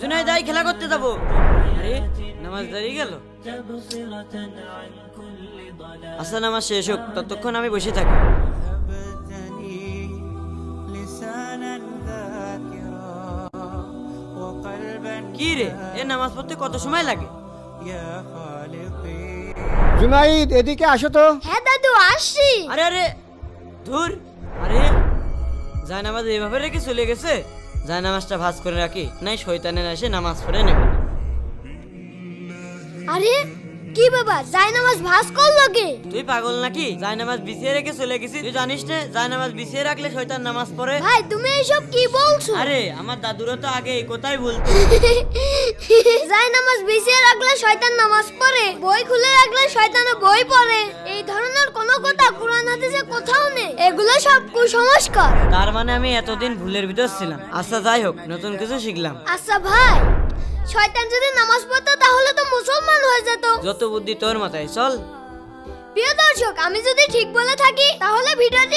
Junaid I খেলা করতে যাবো। আরে নামাজ দাঁড়িয়ে গেল। আচ্ছা নামাজ শেষ হোক, ততক্ষণ আমি বসে থাকি। কি রে, এ নামাজ পড়তে কত সময় লাগে? জুনাইদ এদিকে আসো তো। হ্যাঁ দাদু আসছি। আরে আরে ধুর, আরে জায়নামাজ এইভাবে রেখে চলে গেছে। জায়নামাজটা ভাঁজ করে রাখি, নাই শয়তানের এসে নামাজ পড়ে নেবে। আরে কি বাবা জায়নামাজ ভাঁজ করলো কে? তুই পাগল নাকি? জায়নামাজ বিছিয়ে রেখে চলে গেছিস। তুই জানিস না জায়নামাজ বিছিয়ে রাখলে শয়তান নামাজ পড়ে? ভাই তুমি এইসব কি বলছো? আরে আমার দাদুরা তো আগে এই কথাই বলতো। জায়নামাজ বিছিয়ে রাখলে শয়তান নামাজ পড়ে, বই খুলে রাখলে শয়তান বই পড়ে। এই ধরনের কোনো কথা কুরআন হাদিসে কোথাও নেই। এগুলো সব কুসংস্কার। তার মানে আমি এতদিন ভুলের ভিতর ছিলাম। আচ্ছা যাই হোক, নতুন কিছু শিখলাম। আচ্ছা ভাই, শয়তান যদি নামাজ পড়তো তাহলে তো মুসলমান হয়ে যেত। যত বুদ্ধি তোর মাথায়, চল। প্রিয় দর্শক, আমি যদি ঠিক বলে থাকি তাহলে ভিডিওটি